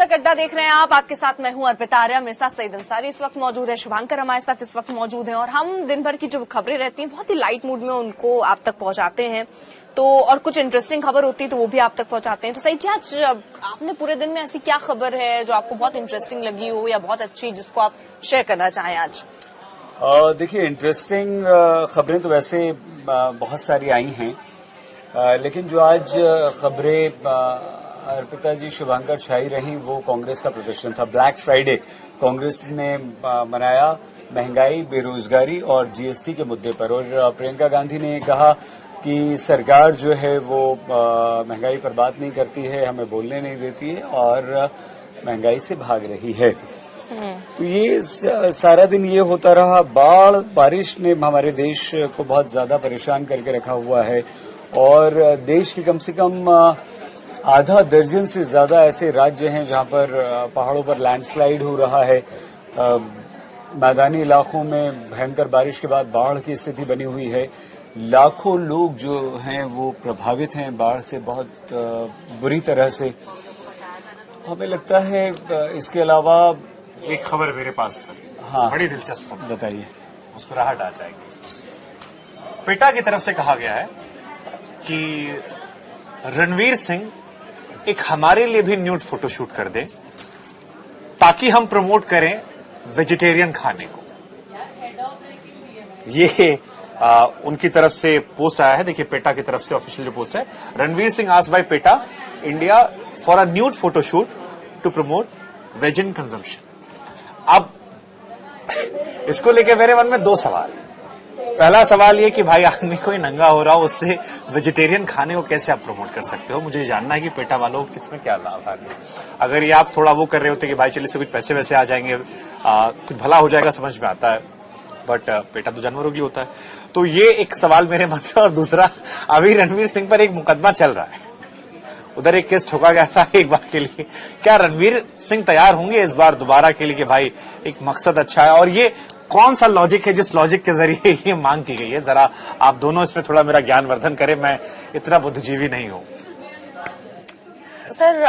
तक अड्डा देख रहे हैं आप। आपके साथ मैं हूं अर्पिता आर्या, मेरे साथ सईद अंसारी इस वक्त मौजूद है, शुभांकर हमारे साथ इस वक्त मौजूद हैं और हम दिन भर की जो खबरें रहती हैं बहुत ही लाइट मूड में उनको आप तक पहुंचाते हैं। तो और कुछ इंटरेस्टिंग खबर होती है तो वो भी आप तक पहुंचाते हैं। तो सईद जी, आज आपने पूरे दिन में ऐसी क्या खबर है जो आपको बहुत इंटरेस्टिंग लगी हो या बहुत अच्छी जिसको आप शेयर करना चाहें आज? देखिए, इंटरेस्टिंग खबरें तो वैसे बहुत सारी आई हैं, लेकिन जो आज खबरें अर्पिता जी शुभांकर छाई रही वो कांग्रेस का प्रदर्शन था। ब्लैक फ्राइडे कांग्रेस ने मनाया महंगाई, बेरोजगारी और जीएसटी के मुद्दे पर। और प्रियंका गांधी ने कहा कि सरकार जो है वो महंगाई पर बात नहीं करती है, हमें बोलने नहीं देती है और महंगाई से भाग रही है। तो ये सारा दिन ये होता रहा। बारिश ने हमारे देश को बहुत ज्यादा परेशान करके रखा हुआ है और देश के कम से कम आधा दर्जन से ज्यादा ऐसे राज्य हैं जहां पर पहाड़ों पर लैंडस्लाइड हो रहा है। मैदानी इलाकों में भयंकर बारिश के बाद बाढ़ की स्थिति बनी हुई है। लाखों लोग जो हैं वो प्रभावित हैं बाढ़ से बहुत बुरी तरह से। हमें लगता है इसके अलावा एक खबर मेरे पास, हाँ, बड़ी दिलचस्प खबर, बताइए। मुस्कुराहट आ जाएगी। पेटा की तरफ से कहा गया है कि रणवीर सिंह एक हमारे लिए भी न्यूड फोटोशूट कर दे ताकि हम प्रमोट करें वेजिटेरियन खाने को। ये उनकी तरफ से पोस्ट आया है। देखिए, पेटा की तरफ से ऑफिशियल जो पोस्ट है, Ranveer Singh asked by PETA India for a nude photoshoot to promote vegan consumption. अब इसको लेके मेरे मन में दो सवाल है। पहला सवाल ये कि भाई, आदमी कोई नंगा हो रहा हो उससे वेजिटेरियन खाने को कैसे आप प्रमोट कर सकते हो? मुझे जानना है कि पेटा वालों को किसमें क्या लाभ है। अगर ये आप थोड़ा वो कर रहे होते कि भाई चलिए से कुछ पैसे वैसे आ जाएंगे, कुछ भला हो जाएगा, समझ में आता है, बट पेटा तो जानवरों के लिए होता है। तो ये एक सवाल मेरे मन में। और दूसरा, अभी रणवीर सिंह पर एक मुकदमा चल रहा है, उधर एक केस ठोका गया था एक बार के लिए। क्या रणवीर सिंह तैयार होंगे इस बार दोबारा के लिए कि भाई एक मकसद अच्छा है? और ये कौन सा लॉजिक है जिस लॉजिक के जरिए ये मांग की गई है? जरा आप दोनों इसमें थोड़ा मेरा ज्ञानवर्धन करें, मैं इतना बुद्धिजीवी नहीं हूं। सर,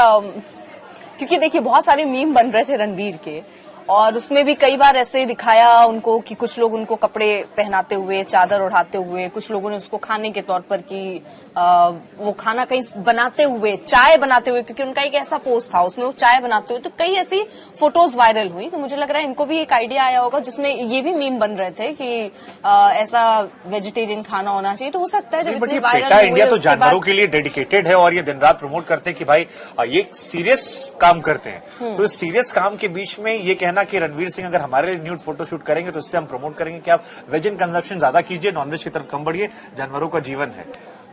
क्योंकि देखिए बहुत सारे मीम बन रहे थे रणवीर के और उसमें भी कई बार ऐसे दिखाया उनको कि कुछ लोग उनको कपड़े पहनाते हुए, चादर उड़ाते हुए, कुछ लोगों ने उसको खाने के तौर पर कि वो खाना कहीं बनाते हुए, चाय बनाते हुए, क्योंकि उनका एक ऐसा पोस्ट था उसमें वो चाय बनाते हुए, तो कई ऐसी फोटोज वायरल हुई। तो मुझे लग रहा है इनको भी एक आइडिया आया होगा जिसमें ये भी मीम बन रहे थे कि ऐसा वेजिटेरियन खाना होना चाहिए। तो हो सकता है जब इतने वायरल पेटा इंडिया तो जानवरों के लिए डेडिकेटेड है और ये दिन रात प्रमोट करते हैं कि भाई ये सीरियस काम करते हैं। तो इस सीरियस काम के बीच में ये कहना कि रणवीर सिंह अगर हमारे लिए न्यूड फोटोशूट करेंगे तो इससे हम प्रमोट करेंगे कि आप वेजिन कंजम्पशन ज्यादा कीजिए, नॉनवेज की तरफ कम बढ़िए, जानवरों का जीवन है।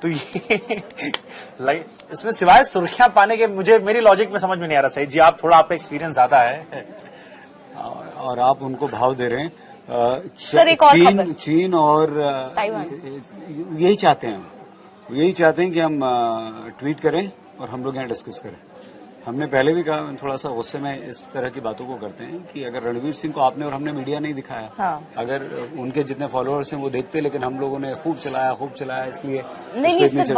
तो ये इसमें सिवाय सुर्खियां पाने के मेरी लॉजिक में समझ में नहीं आ रहा। सही जी, आप थोड़ा, आपका एक्सपीरियंस ज्यादा है और आप उनको भाव दे रहे हैं। चीन और यही चाहते हैं कि हम ट्वीट करें और हम लोग यहाँ डिस्कस करें। हमने पहले भी कहा, थोड़ा सा गुस्से में इस तरह की बातों को करते हैं कि अगर रणवीर सिंह को आपने और हमने मीडिया नहीं दिखाया, हाँ, अगर उनके जितने फॉलोअर्स हैं वो देखते, लेकिन हम लोगों ने खूब चलाया इसलिए नहीं सर,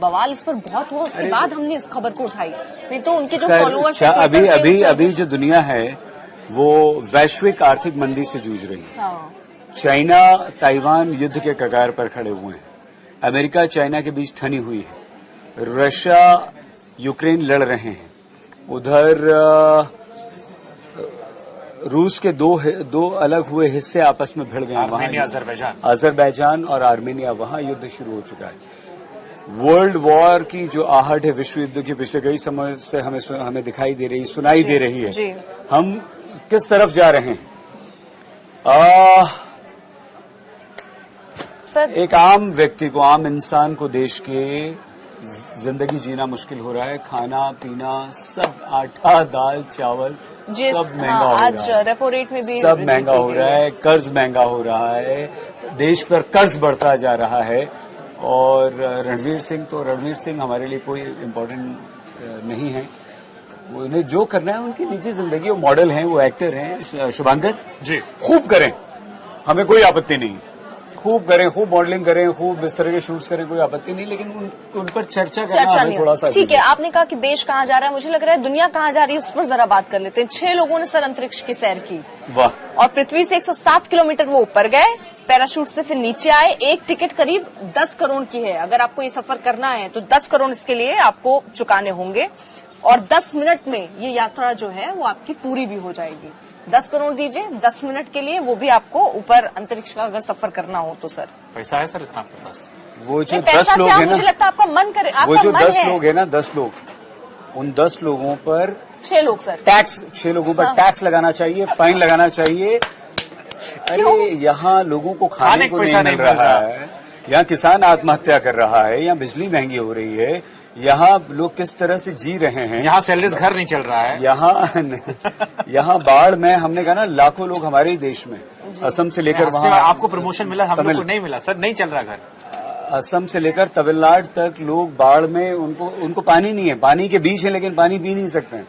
बवाल इस पर बहुत हुआ, उसके बाद हमने इस खबर को उठाई। नहीं तो उनके जो फॉलोअर्स अभी जो दुनिया है वो वैश्विक आर्थिक मंदी से जूझ रही है। हाँ। चाइना ताइवान युद्ध के कगार पर खड़े हुए हैं, अमेरिका चाइना के बीच ठनी हुई है, रशिया यूक्रेन लड़ रहे हैं, उधर रूस के दो अलग हुए हिस्से आपस में भिड़ गए हैं, वहां अजरबैजान और आर्मेनिया, वहां युद्ध शुरू हो चुका है। वर्ल्ड वॉर की जो आहट है विश्व युद्ध की पिछले कई समय से हमें दिखाई दे रही, सुनाई दे रही है। हम किस तरफ जा रहे हैं? एक आम व्यक्ति को, आम इंसान को देश के जिंदगी जीना मुश्किल हो रहा है। खाना पीना सब, आटा दाल चावल सब महंगा हो रहा है। आज रेपो रेट में भी सब महंगा हो रहा है, कर्ज महंगा हो रहा है, देश पर कर्ज बढ़ता जा रहा है। और रणवीर सिंह हमारे लिए कोई इम्पोर्टेंट नहीं है। उन्हें जो करना है उनकी निजी जिंदगी, वो मॉडल हैं, वो एक्टर हैं। शुभांकर जी, खूब करें, हमें कोई आपत्ति नहीं, खूब करें, खूब मॉडलिंग करें, खूब इस तरह के शूट्स करें, कोई आपत्ति नहीं, लेकिन उन पर चर्चा करना चर्चा हमें नहीं थोड़ा हो। सा ठीक है, आपने कहा कि देश कहाँ जा रहा है, मुझे लग रहा है दुनिया कहाँ जा रही है उस पर जरा बात कर लेते हैं। 6 लोगों ने सर अंतरिक्ष की सैर की, वाह। और पृथ्वी से 107 किलोमीटर वो ऊपर गए, पैराशूट से फिर नीचे आए। एक टिकट करीब 10 करोड़ की है। अगर आपको ये सफर करना है तो 10 करोड़ इसके लिए आपको चुकाने होंगे, और 10 मिनट में ये यात्रा जो है वो आपकी पूरी भी हो जाएगी। 10 करोड़ दीजिए 10 मिनट के लिए, वो भी आपको ऊपर अंतरिक्ष का अगर सफर करना हो तो सर। पैसा है सर इतना आपके पास? वो जो नहीं, पैसा 10 लोग क्या, है ना, मुझे लगता है आपका मन करे, वो आपका जो मन 10 है। लोग है ना, 10 लोग, उन 10 लोगों पर 6 लोग सर। टैक्स, 6 लोगों पर टैक्स लगाना चाहिए, फाइन लगाना चाहिए। अरे यहाँ लोगों को खाने को नहीं मिल रहा है, यहाँ किसान आत्महत्या कर रहा है, यहाँ बिजली महंगी हो रही है, यहाँ लोग किस तरह से जी रहे हैं, यहाँ सैलरीज घर नहीं चल रहा है, यहाँ बाढ़ में, हमने कहा ना लाखों लोग हमारे ही देश में, असम से लेकर वहाँ, आपको प्रमोशन मिला, हम लोग को नहीं मिला सर, नहीं चल रहा घर। असम से लेकर तमिलनाडु तक लोग बाढ़ में, उनको पानी नहीं है, पानी के बीच है लेकिन पानी पी नहीं सकते हैं,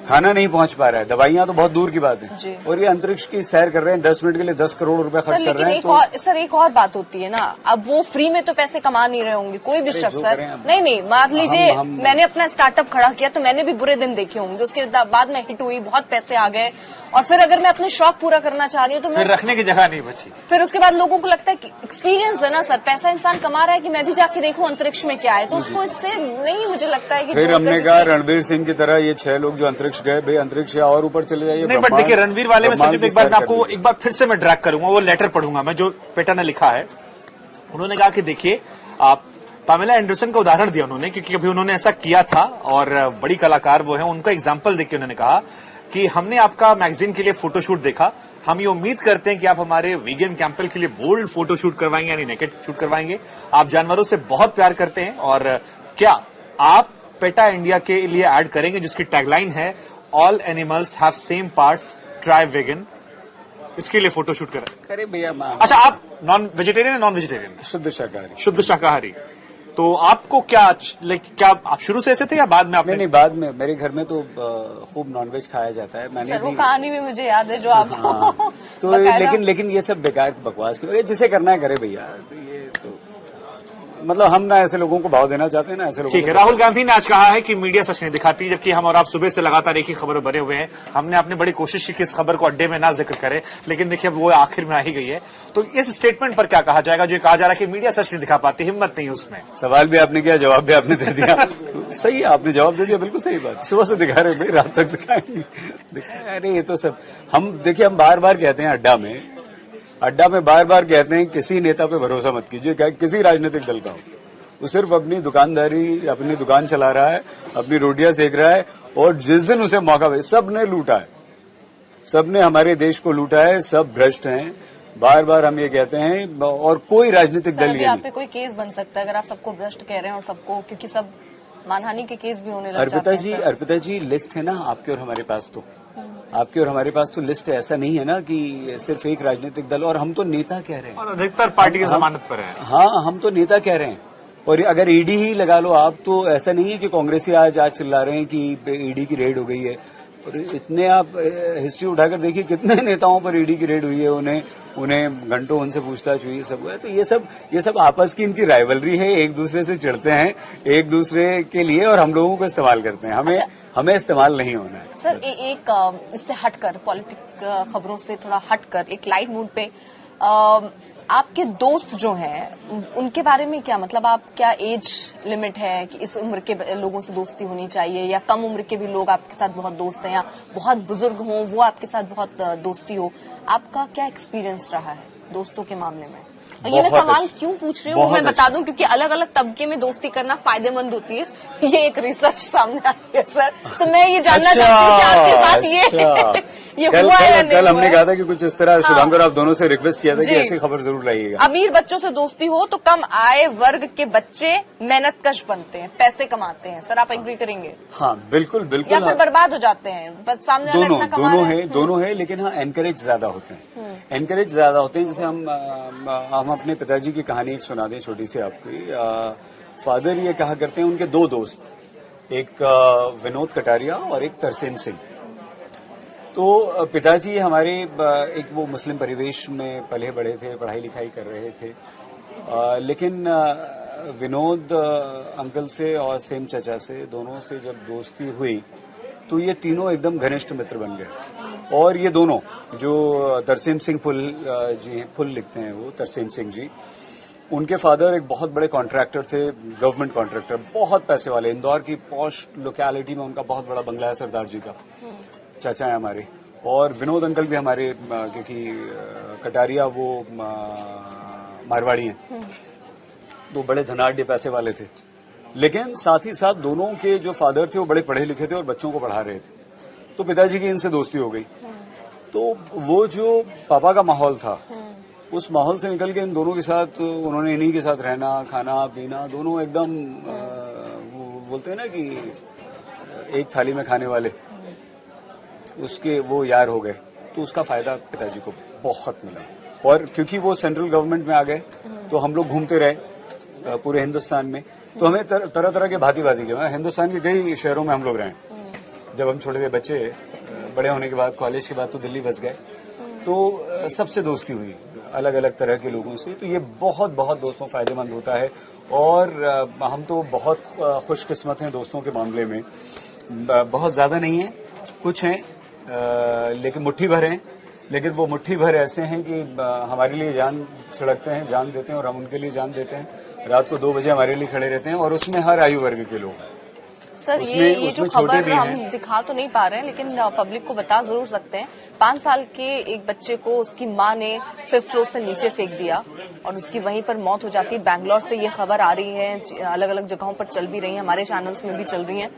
खाना नहीं पहुंच पा रहा है, दवाइयां तो बहुत दूर की बात है, और ये अंतरिक्ष की सैर कर रहे हैं, 10 मिनट के लिए 10 करोड़ रुपए खर्च कर रहे हैं। सर एक और बात होती है ना, अब वो फ्री में तो पैसे कमा नहीं रहे होंगे, कोई भी शख्स सर, नहीं मान लीजिए मैंने अपना स्टार्टअप खड़ा किया तो मैंने भी बुरे दिन देखे होंगे, उसके बाद में हिट हुई, बहुत पैसे आ गए, और फिर अगर मैं अपने शौक पूरा करना चाह रही हूँ तो फिर रखने की जगह नहीं बची। फिर उसके बाद लोगों को लगता है कि एक्सपीरियंस है ना सर, पैसा इंसान कमा रहा है कि मैं भी जाके देखूं अंतरिक्ष में क्या है, तो उसको इससे नहीं, मुझे लगता है कि फिर हमने कहा रणवीर सिंह की तरह ये 6 लोग जो अंतरिक्ष गए, भाई अंतरिक्ष या और ऊपर चले जाइए। नहीं, बट देखिए रणवीर वाले में संजीव, एक बार मैं आपको एक बार फिर से मैं ड्रैग करूंगा, वो लेटर पढ़ूंगा मैं जो पेटा ने लिखा है। उन्होंने कहा कि देखिए, आप पामेला एंडरसन का उदाहरण दिया उन्होंने, क्योंकि अभी उन्होंने ऐसा किया था और बड़ी कलाकार वो है, उनका एग्जाम्पल देके उन्होंने कहा कि हमने आपका मैगजीन के लिए फोटोशूट देखा, हम ये उम्मीद करते हैं कि आप हमारे वीगन कैंपेन के लिए बोल्ड फोटोशूट करवाएंगे, यानी नेकेड शूट करवाएंगे। आप जानवरों से बहुत प्यार करते हैं, और क्या आप पेटा इंडिया के लिए ऐड करेंगे जिसकी टैगलाइन है all animals have same parts, try vegan, इसके लिए फोटोशूट करें। अरे भैया, अच्छा, आप नॉन वेजिटेरियन है, नॉन वेजिटेरियन? शुद्ध शाकाहारी। शुद्ध शाकाहारी। तो आपको क्या आप शुरू से ऐसे थे या बाद में आपने? नहीं, बाद में मेरे घर में तो खूब नॉनवेज खाया जाता है। मैंने वो कहानी भी मुझे याद है जो आपको तो लेकिन ये सब बेकार बकवास, जिसे करना है करे भैया। तो ये तो मतलब हम ना ऐसे लोगों को भाव देना चाहते हैं ना ऐसे लोगों। ठीक है, राहुल गांधी ने आज कहा है कि मीडिया सच नहीं दिखाती, जबकि हम और आप सुबह से लगातार एक ही खबर बने हुए हैं। हमने अपनी बड़ी कोशिश की कि इस खबर को अड्डे में ना जिक्र करें, लेकिन देखिए अब वो आखिर में आ ही गई है। तो इस स्टेटमेंट पर क्या कहा जाएगा जो कहा जा रहा है कि मीडिया सच नहीं दिखा पाती, हिम्मत नहीं उसमें? सवाल भी आपने किया, जवाब भी आपने दे दिया। सही है, आपने जवाब दे दिया, बिल्कुल सही बात। सुबह से दिखा रहे भाई, रात तक दिखाएंगे। अरे ये तो सब हम देखिए, हम बार बार कहते हैं अड्डा में बार बार कहते हैं किसी नेता पे भरोसा मत कीजिए, क्या किसी राजनीतिक दल का हो। वो सिर्फ अपनी दुकानदारी, अपनी दुकान चला रहा है, अपनी रोटियां सेक रहा है, और जिस दिन उसे मौका मिले, सबने लूटा है, सबने हमारे देश को लूटा है, सब भ्रष्ट हैं। बार बार हम ये कहते हैं, और कोई राजनीतिक दल ये आप पे कोई केस बन सकता है अगर आप सबको भ्रष्ट कह रहे हैं, और सबको, क्योंकि सब मानहानि के केस भी होने लग जाते हैं। अर्पिता जी लिस्ट है ना आपके और हमारे पास, तो आपके और हमारे पास तो लिस्ट है। ऐसा नहीं है ना कि सिर्फ एक राजनीतिक दल, और हम तो नेता कह रहे हैं, और अधिकतर पार्टी की जमानत पर है। हाँ, हम तो नेता कह रहे हैं। और अगर ईडी ही लगा लो आप, तो ऐसा नहीं है कि कांग्रेसी आज चिल्ला रहे हैं कि ईडी की रेड हो गई है। और इतने आप हिस्ट्री उठाकर देखिए कितने नेताओं पर ईडी की रेड हुई है, उन्हें घंटों उनसे पूछताछ हुई है, सब हुआ है। तो ये सब आपस की इनकी राइवलरी है, एक दूसरे से चिढ़ते हैं एक दूसरे के लिए, और हम लोगों को इस्तेमाल करते हैं। हमें इस्तेमाल नहीं होना है। सर एक इससे हटकर, पॉलिटिक खबरों से थोड़ा हटकर, एक लाइट मूड पे आपके दोस्त जो हैं उनके बारे में क्या, मतलब आप क्या एज लिमिट है कि इस उम्र के लोगों से दोस्ती होनी चाहिए, या कम उम्र के भी लोग आपके साथ बहुत दोस्त हैं, या बहुत बुजुर्ग हों वो आपके साथ बहुत दोस्ती हो? आपका क्या एक्सपीरियंस रहा है दोस्तों के मामले में? ये मैं सवाल क्यों पूछ रही हूँ वो मैं बता दूं, क्योंकि अलग अलग तबके में दोस्ती करना फायदेमंद होती है। ये एक रिसर्च सामने आई है सर, तो मैं ये जानना चाहती हूँ कि आपके साथ ये हुआ है या नहीं। कल हमने कहा था कि कुछ इस तरह शुभांकर आप दोनों से रिक्वेस्ट किया था कि ऐसी खबर जरूर लाइएगा। अमीर बच्चों से दोस्ती हो तो कम आय वर्ग के बच्चे मेहनतकश बनते हैं, पैसे कमाते हैं। सर आप एग्री करेंगे? हाँ बिल्कुल बिल्कुल। या फिर बर्बाद हो जाते हैं, सामने वाला इतना कमा रहा है। दोनों है, लेकिन हाँ एनकरेज ज्यादा होते हैं, एनकरेज ज्यादा होते हैं। जैसे हम अपने पिताजी की कहानी एक सुना दें छोटी सी आपकी। फादर ये कहा करते हैं, उनके 2 दोस्त, एक विनोद कटारिया और एक तरसेम सिंह। तो पिताजी हमारे एक वो मुस्लिम परिवेश में पले बड़े थे, पढ़ाई लिखाई कर रहे थे, लेकिन विनोद अंकल से और सेम चचा से, दोनों से जब दोस्ती हुई तो ये तीनों एकदम घनिष्ठ मित्र बन गए। और ये दोनों जो तरसेम सिंह फुल जी, फुल लिखते हैं वो तरसेम सिंह जी, उनके फादर एक बहुत बड़े कॉन्ट्रैक्टर थे, गवर्नमेंट कॉन्ट्रैक्टर, बहुत पैसे वाले। इंदौर की पॉश लोकेलिटी में उनका बहुत बड़ा बंगला है सरदार जी का, चाचा है हमारे। और विनोद अंकल भी हमारे, क्योंकि कटारिया वो मारवाड़ी हैं, तो बड़े धनाढ़ पैसे वाले थे। लेकिन साथ ही साथ दोनों के जो फादर थे वो बड़े पढ़े लिखे थे और बच्चों को पढ़ा रहे थे, तो पिताजी की इनसे दोस्ती हो गई। तो वो जो पापा का माहौल था, उस माहौल से निकल के इन दोनों के साथ उन्होंने इन्हीं के साथ रहना, खाना पीना, दोनों एकदम वो बोलते हैं ना कि एक थाली में खाने वाले, उसके वो यार हो गए। तो उसका फायदा पिताजी को बहुत मिला। और क्योंकि वो सेंट्रल गवर्नमेंट में आ गए तो हम लोग घूमते रहे पूरे हिंदुस्तान में, तो हमें तरह तरह के भांति के हिंदुस्तान के कई शहरों में हम लोग रहे। जब हम छोटे थे बच्चे, बड़े होने के बाद कॉलेज के बाद तो दिल्ली बस गए, तो सबसे दोस्ती हुई अलग अलग तरह के लोगों से। तो ये बहुत बहुत दोस्तों फायदेमंद होता है। और हम तो बहुत खुशकिस्मत हैं दोस्तों के मामले में। बहुत ज्यादा नहीं है, कुछ हैं, लेकिन मुट्ठी भर हैं। लेकिन वो मुट्ठी भर ऐसे हैं कि हमारे लिए जान छिड़कते हैं, जान देते हैं, और हम उनके लिए जान देते हैं। रात को 2 बजे हमारे लिए खड़े रहते हैं, और उसमें हर आयु वर्ग के लोग हैं। सर ये जो खबर हम दिखा तो नहीं पा रहे हैं, लेकिन पब्लिक को बता जरूर सकते हैं। 5 साल के एक बच्चे को उसकी मां ने 5th फ्लोर से नीचे फेंक दिया और उसकी वहीं पर मौत हो जाती है। बैंगलोर से ये खबर आ रही है, अलग अलग जगहों पर चल भी रही है, हमारे चैनल्स में भी चल रही है।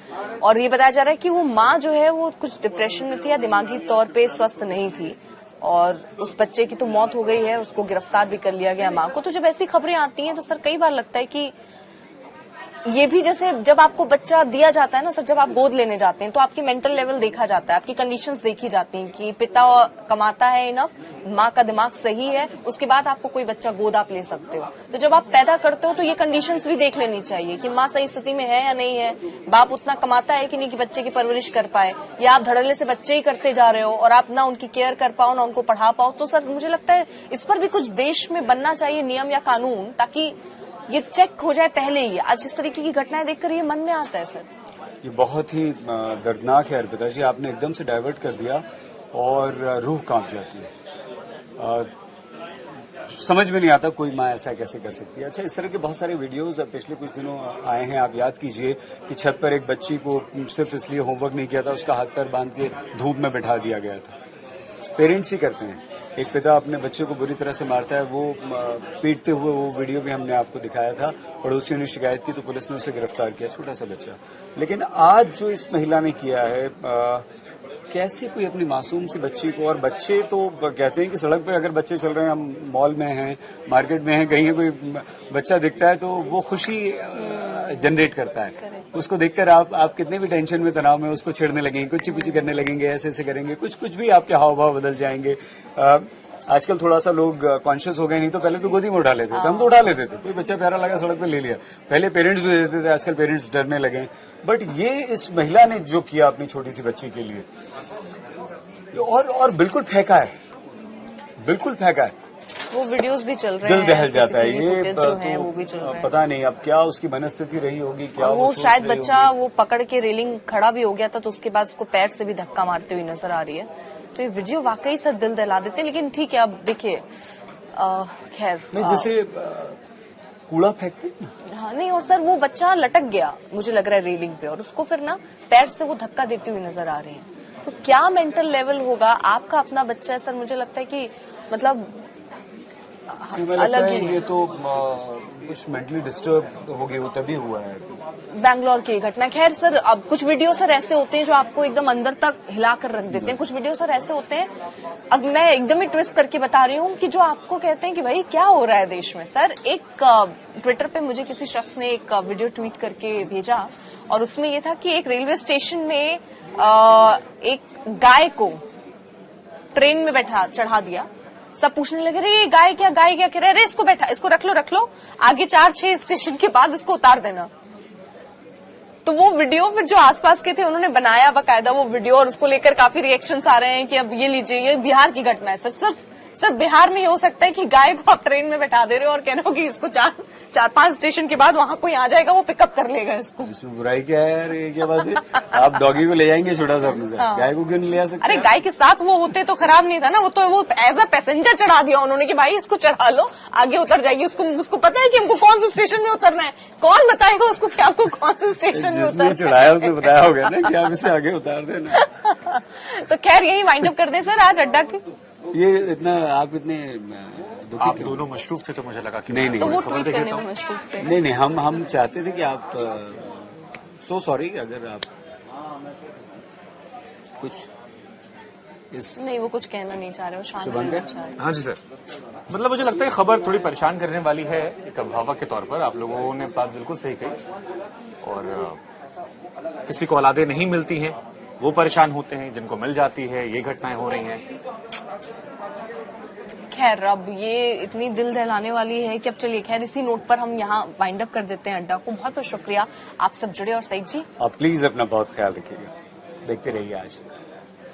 और ये बताया जा रहा है कि वो माँ जो है वो कुछ डिप्रेशन में थी या दिमागी तौर पर स्वस्थ नहीं थी, और उस बच्चे की तो मौत हो गई है, उसको गिरफ्तार भी कर लिया गया मां को। तो जब ऐसी खबरें आती हैं तो सर कई बार लगता है कि ये भी जैसे जब आपको बच्चा दिया जाता है ना सर, जब आप गोद लेने जाते हैं तो आपकी मेंटल लेवल देखा जाता है, आपकी कंडीशंस देखी जाती हैं कि पिता कमाता है इनफ, माँ का दिमाग सही है, उसके बाद आपको कोई बच्चा गोद आप ले सकते हो। तो जब आप पैदा करते हो तो ये कंडीशंस भी देख लेनी चाहिए कि माँ सही स्थिति में है या नहीं है, बाप उतना कमाता है कि नहीं कि बच्चे की परवरिश कर पाए, या आप धड़ल्ले से बच्चे ही करते जा रहे हो और आप ना उनकी केयर कर पाओ ना उनको पढ़ा पाओ। तो सर मुझे लगता है इस पर भी कुछ देश में बनना चाहिए नियम या कानून, ताकि ये चेक हो जाए पहले ही। आज इस तरीके की घटनाएं देखकर ये मन में आता है सर। ये बहुत ही दर्दनाक है अर्पिता जी, आपने एकदम से डाइवर्ट कर दिया और रूह कांप जाती है। समझ में नहीं आता कोई माँ ऐसा कैसे कर सकती है। अच्छा, इस तरह के बहुत सारे वीडियोस पिछले कुछ दिनों आए हैं। आप याद कीजिए कि छत पर एक बच्ची को सिर्फ इसलिए होमवर्क नहीं किया था, उसका हाथ पैर बांध के धूप में बिठा दिया गया था। पेरेंट्स ही करते हैं। एक पिता अपने बच्चे को बुरी तरह से मारता है, वो पीटते हुए, वो वीडियो भी हमने आपको दिखाया था। पड़ोसियों ने शिकायत की तो पुलिस ने उसे गिरफ्तार किया, छोटा सा बच्चा। लेकिन आज जो इस महिला ने किया है, कैसे कोई अपनी मासूम सी बच्ची को, और बच्चे तो कहते हैं कि सड़क पे अगर बच्चे चल रहे हैं, हम मॉल में हैं, मार्केट में हैं, कहीं कोई बच्चा दिखता है तो वो खुशी जनरेट करता है। उसको देखकर आप कितने भी टेंशन में, तनाव में, उसको छेड़ने लगेंगे, कुछ चिपची करने लगेंगे, ऐसे ऐसे करेंगे, कुछ भी आपके हाव भाव बदल जाएंगे। आजकल थोड़ा सा लोग कॉन्शियस हो गए, नहीं तो पहले तो गोदी में उठा लेते थे, हम तो उठा लेते थे, कोई बच्चा प्यारा लगा सड़क पे ले लिया। पहले पेरेंट्स भी देते थे, आजकल पेरेंट्स डरने लगे। बट ये इस महिला ने जो किया अपनी छोटी सी बच्ची के लिए, और बिल्कुल फेंका है, बिल्कुल फेंका है। वो वीडियोस भी चल रहे हैं, दिल दहल जाता है। ये जो है वो भी चल रहे हैं। पता नहीं अब क्या उसकी मनस्थिति रही होगी, क्या वो शायद बच्चा वो पकड़ के रेलिंग खड़ा भी हो गया था, तो उसके बाद उसको पैर से भी धक्का मारते हुए नजर आ रही है। तो ये वीडियो वाकई सर दिल दहला देते हैं। लेकिन ठीक है, अब देखिए, खैर नहीं, जैसे कूड़ा फेंकते हैं। हाँ नहीं, और सर वो बच्चा लटक गया मुझे लग रहा है रेलिंग पे, और उसको फिर ना पैर से वो धक्का देते हुए नजर आ रहे हैं। तो क्या मेंटल लेवल होगा, आपका अपना बच्चा है सर, मुझे लगता है कि मतलब अलग ही है। ये तो कुछ मेंटली डिस्टर्ब हो गई, वो तभी हुआ है बैंगलोर की घटना। खैर सर, अब कुछ वीडियो सर ऐसे होते हैं जो आपको एकदम अंदर तक हिला कर रख देते हैं। कुछ वीडियो सर ऐसे होते हैं, अब मैं एकदम ही ट्विस्ट करके बता रही हूँ, कि जो आपको कहते हैं कि भाई क्या हो रहा है देश में। सर एक ट्विटर पे मुझे किसी शख्स ने एक वीडियो ट्वीट करके भेजा, और उसमें ये था कि एक रेलवे स्टेशन में एक गाय को ट्रेन में बैठा चढ़ा दिया। सब पूछने लगे, रे गाय क्या कह रहे, अरे इसको बैठा, इसको रख लो, आगे 4-6 स्टेशन के बाद इसको उतार देना। तो वो वीडियो फिर जो आसपास के थे उन्होंने बनाया बाकायदा वो वीडियो, और उसको लेकर काफी रिएक्शंस आ रहे हैं कि अब ये लीजिए, ये बिहार की घटना है सर। सर बिहार में ये हो सकता है कि गाय को आप ट्रेन में बैठा दे रहे हो और कह रहे हो कि इसको चार पांच स्टेशन के बाद वहां कोई आ जाएगा, वो पिकअप कर लेगा इसको। इसमें बुराई क्या है यार, ये क्या बात है? आप डॉगी को ले जाएंगे छोटा सा अपने साथ, गाय को क्यों नहीं ले जा सकते? अरे गाय के साथ वो होते तो खराब नहीं था ना, वो एज अ पैसेंजर चढ़ा दिया उन्होंने कि भाई इसको चढ़ा लो, आगे उतर जाएगी। उसको पता है कि हमको कौन से स्टेशन में उतरना है, कौन बताएगा उसको कि आपको कौन से स्टेशन में उतरना है? चढ़ाया उसने बताया होगा ना कि आप इसे आगे उतार देना। तो खैर यही वाइंड अप कर दें सर आज अड्डा की। ये इतना आप इतने दुखी आप क्यों? दोनों मशरूफ थे तो मुझे लगा कि नहीं, मैं नहीं। तो वो खबर ट्वीट देख करने लेता में हूं। मशरूफ थे। नहीं, हम चाहते थे कि आप सो सॉरी अगर आप कुछ इस नहीं, वो कुछ कहना नहीं चाह रहे, वो शांत शुभंकर? रहना चाह रहे। हाँ जी सर, मतलब मुझे लगता है खबर थोड़ी परेशान करने वाली है एक अभिभावक के तौर पर। आप लोगों ने बात बिल्कुल सही कही, और किसी को औलादे नहीं मिलती हैं वो परेशान होते हैं, जिनको मिल जाती है ये घटनाएं हो रही हैं। खैर अब ये इतनी दिल दहलाने वाली है कि अब चलिए खैर इसी नोट पर हम यहाँ वाइंड अप कर देते हैं अड्डा को। बहुत बहुत शुक्रिया आप सब जुड़े, और सईद जी आप प्लीज अपना बहुत ख्याल रखिएगा, देखते रहिए आज तक।